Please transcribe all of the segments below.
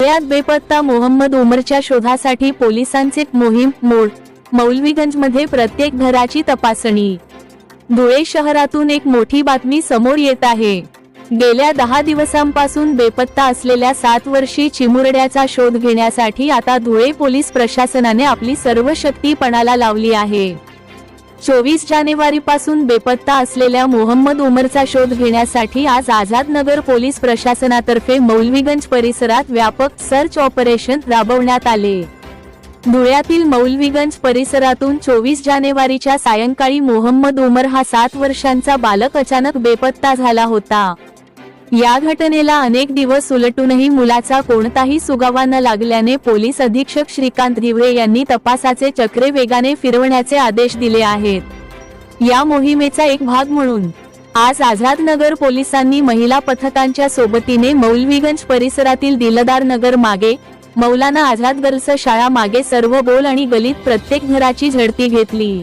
धुळ्यात बेपत्ता मोहम्मद उमरच्या शोधासाठी पोलिसांची मोहीम मोड। मौलवीगंजमध्ये प्रत्येक घराची तपासणी। धुळे शहरातून एक मोठी बातमी समोर येत आहे। गेल्या 10 दिवसांपासून बेपत्ता असलेल्या 7 वर्षीय चिमुरड्याचा शोध घेण्यासाठी आता धुळे पोलीस प्रशासनाने आपली सर्व शक्ती पणाला लावली आहे। 24 जानेवारीपासून बेपत्ता असलेल्या मोहम्मद उमरचा शोध घेण्यासाठी आज आझादनगर पोलीस प्रशासनातर्फे मौलवीगंज परिसरात व्यापक सर्च ऑपरेशन राबवण्यात आले। धुळ्यातील मौलवीगंज परिसरातून 24 जानेवारीच्या सायंकाळी मोहम्मद उमर हा 7 वर्षांचा बालक अचानक बेपत्ता झाला होता। या घटनेला अनेक दिवस उलटूनही मुलाचा कोणताही सुगावा न लागल्याने पोलीस अधीक्षक श्रीकांत धिवरे यांनी तपासाचे चक्रे वेगाने फिरवण्याचे आदेश दिले आहेत। या मोहिमेचा एक भाग म्हणून आज आझादनगर पोलिसांनी महिला पथकांच्या सोबतीने मौलवीगंज परिसरातील दिलदार नगर मागे, मौलाना आझाद गर्ल्स शाळा मागे सर्व बोल आणि गलीत प्रत्येक घराची झडती घेतली।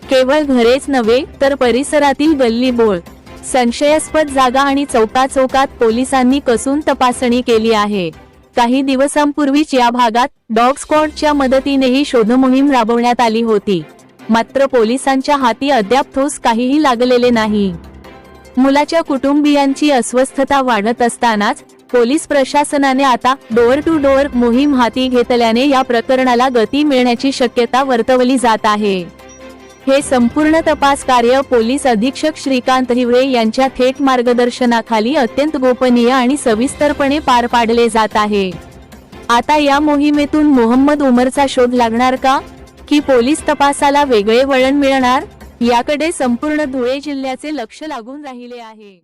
केवळ घरेच नव्हे तर परिसरातील गल्ली बोळ, संशयास्पद जागा आणि चौकात पोलिसांनी कसून तपासणी केली आहे। काही दिवसांपूर्वीच या भागात डॉग स्क्वॉडच्या मदतीनेही शोधमोहीम राबवण्यात आली होती, मात्र पोलिसांच्या हाती अद्याप ठोस काहीही लागलेले नाही। मुलाच्या कुटुंबियांची अस्वस्थता वाढत असतानाच पोलीस प्रशासनाने आता डोअर टू डोअर मोहीम हाती घेतल्याने या प्रकरणाला गती मिळण्याची शक्यता वर्तवली जात आहे। हे संपूर्ण तपास कार्य पोलीस अधीक्षक श्रीकांत धिवरे यांच्या थेट मार्गदर्शनाखाली अत्यंत गोपनीय आणि सविस्तरपणे पार पाडले जात आहे। आता या मोहिमेतून मोहम्मद उमरचा शोध लागणार का, की पोलीस तपासाला वेगळे वळण मिळणार, याकडे संपूर्ण धुळे जिल्ह्याचे लक्ष लागून राहिले आहे।